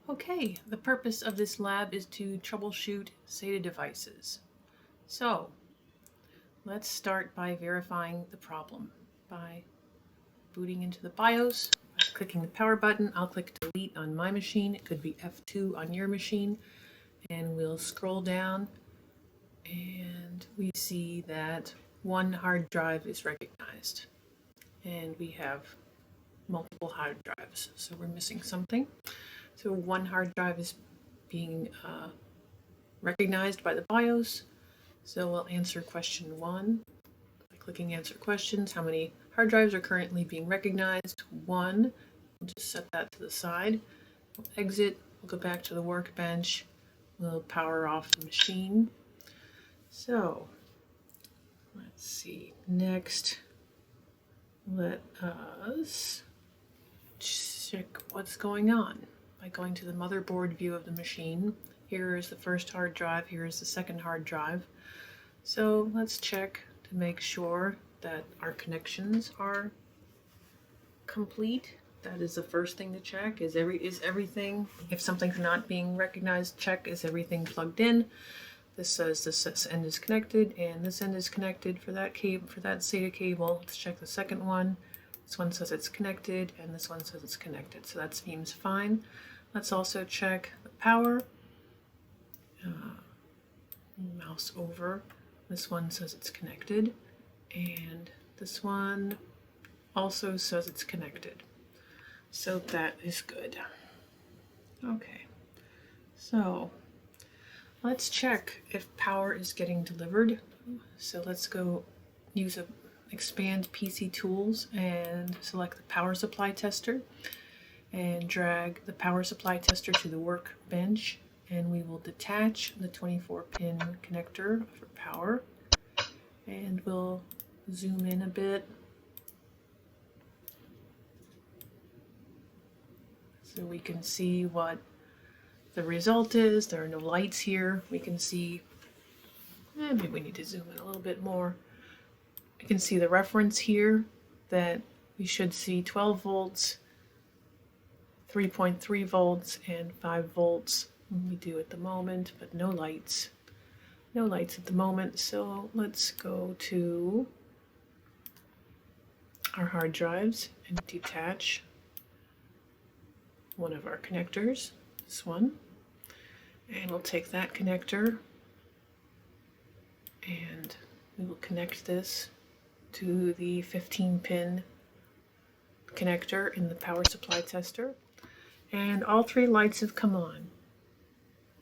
Okay, the purpose of this lab is to troubleshoot SATA devices. So, let's start by verifying the problem by booting into the BIOS, by clicking the power button. I'll click delete on my machine. It could be F2 on your machine. And we'll scroll down and we see that one hard drive is recognized. And we have multiple hard drives, so we're missing something. So one hard drive is being recognized by the BIOS. So we'll answer question 1 by clicking answer questions. How many hard drives are currently being recognized? 1. We'll just set that to the side. We'll exit. We'll go back to the workbench. We'll power off the machine. So let's see. Next, let us check what's going on by going to the motherboard view of the machine. Here is the first hard drive, here is the second hard drive. So let's check to make sure that our connections are complete. That is the first thing to check. Is everything, if something's not being recognized, check is everything plugged in. This says this end is connected and this end is connected for that cable, for that SATA cable. Let's check the second one. This one says it's connected and this one says it's connected, so that seems fine. Let's also check the power. Mouse over. This one says it's connected and this one also says it's connected. So that is good. Okay, so let's check if power is getting delivered. So let's go use expand PC tools and select the power supply tester and drag the power supply tester to the workbench, and we will detach the 24-pin connector for power, and we'll zoom in a bit so we can see what the result is. There are no lights here. We can see, maybe we need to zoom in a little bit more. You can see the reference here that we should see 12 volts, 3.3 volts, and 5 volts. We do at the moment, but no lights. No lights at the moment. So let's go to our hard drives and detach one of our connectors, this one. And we'll take that connector and we will connect this to the 15-pin connector in the power supply tester. And all 3 lights have come on,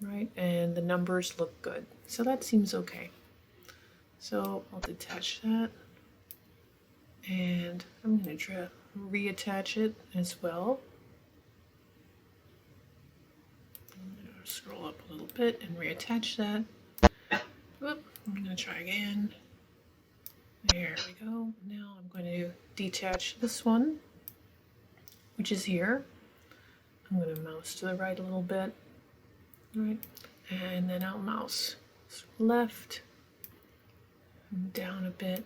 right? And the numbers look good. So that seems okay. So I'll detach that. And I'm going to reattach it as well. Scroll up a little bit and reattach that. Whoop, I'm going to try again. There we go. Now I'm going to detach this one, which is here. I'm going to mouse to the right a little bit. All right. And then I'll mouse left and down a bit.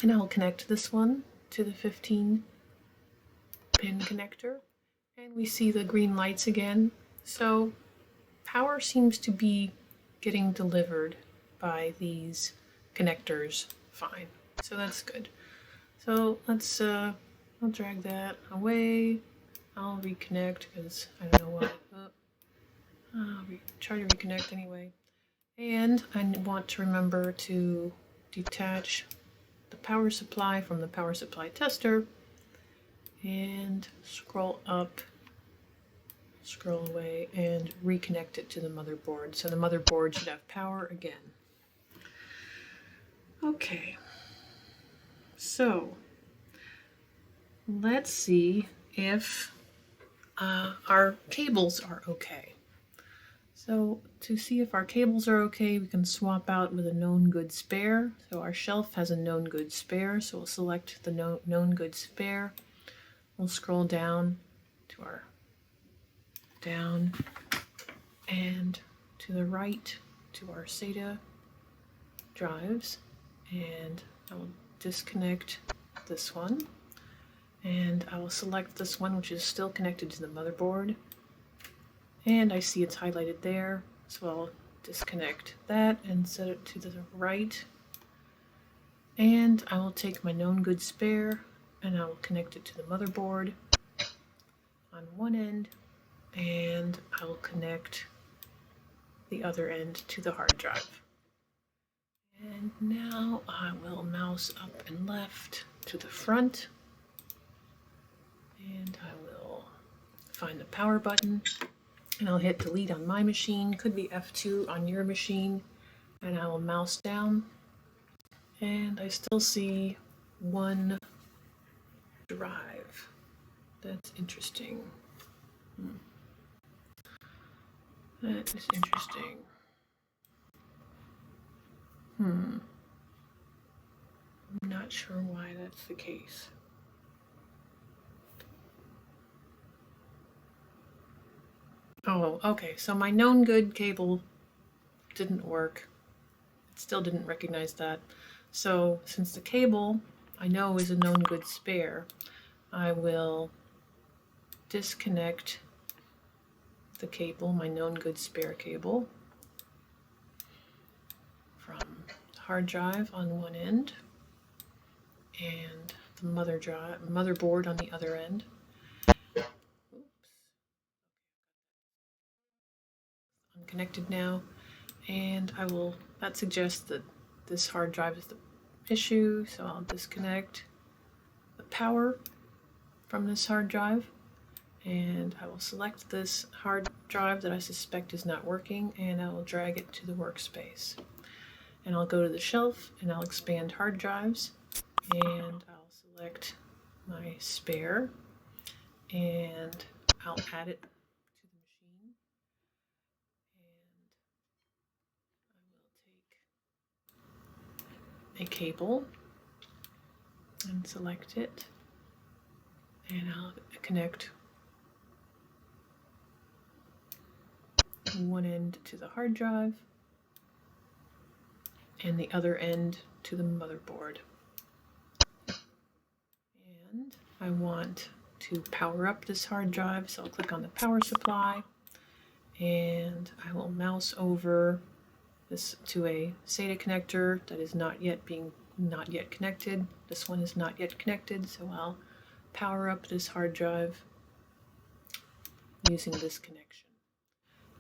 And I'll connect this one to the 15-pin connector. And we see the green lights again. So power seems to be getting delivered by these connectors fine. So that's good. So let's, I'll drag that away. I'll reconnect because I don't know why. I'll try to reconnect anyway. And I want to remember to detach the power supply from the power supply tester and scroll up, scroll away, and reconnect it to the motherboard. So the motherboard should have power again. Okay, so let's see if our cables are okay. So to see if our cables are okay, we can swap out with a known good spare. So our shelf has a known good spare, so we'll select the known good spare. We'll scroll down to our down and to the right to our SATA drives, and I will disconnect this one, and I will select this one which is still connected to the motherboard, And I see it's highlighted there, so I'll disconnect that and set it to the right. And I will take my known good spare and I will connect it to the motherboard on one end, and I will connect the other end to the hard drive. And now I will mouse up and left to the front, and I will find the power button, and I'll hit delete on my machine, could be F2 on your machine, and I will mouse down, and I still see one drive. That's interesting. That is interesting. I'm not sure why that's the case. Oh, okay, so my known good cable didn't work. It still didn't recognize that. So since the cable I know is a known good spare, I will disconnect the cable, my known good spare cable, from the hard drive on one end and the motherboard on the other end. Oops. I'm connected now, and that suggests that this hard drive is the issue, so I'll disconnect the power from this hard drive, and I will select this hard drive that I suspect is not working, and I will drag it to the workspace. And I'll go to the shelf and I'll expand hard drives, and I'll select my spare and I'll add it to the machine, and I will take a cable and select it, and I'll connect one end to the hard drive and the other end to the motherboard. And I want to power up this hard drive, so I'll click on the power supply, and I will mouse over this to a SATA connector that is not yet connected. This one is not yet connected, so I'll power up this hard drive using this connection.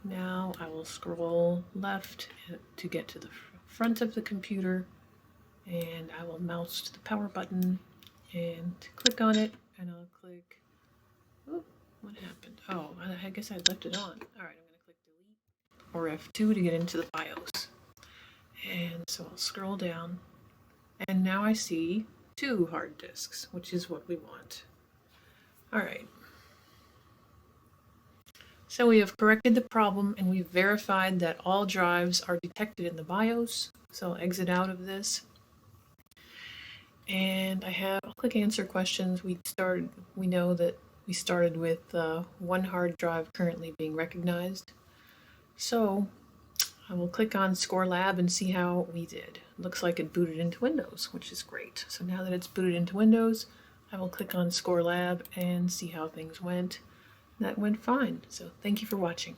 Now I will scroll left to get to the front of the computer, and I will mouse to the power button and click on it, and I'll click, oh, what happened? Oh, I guess I left it on. All right, I'm going to click delete or F2 to get into the BIOS. And so I'll scroll down, and now I see 2 hard disks, which is what we want. All right. So we have corrected the problem, and we've verified that all drives are detected in the BIOS. So I'll exit out of this. And I'll click answer questions. We know that we started with one hard drive currently being recognized. So I will click on Score Lab and see how we did. It looks like it booted into Windows, which is great. So now that it's booted into Windows, I will click on Score Lab and see how things went. That went fine. So thank you for watching.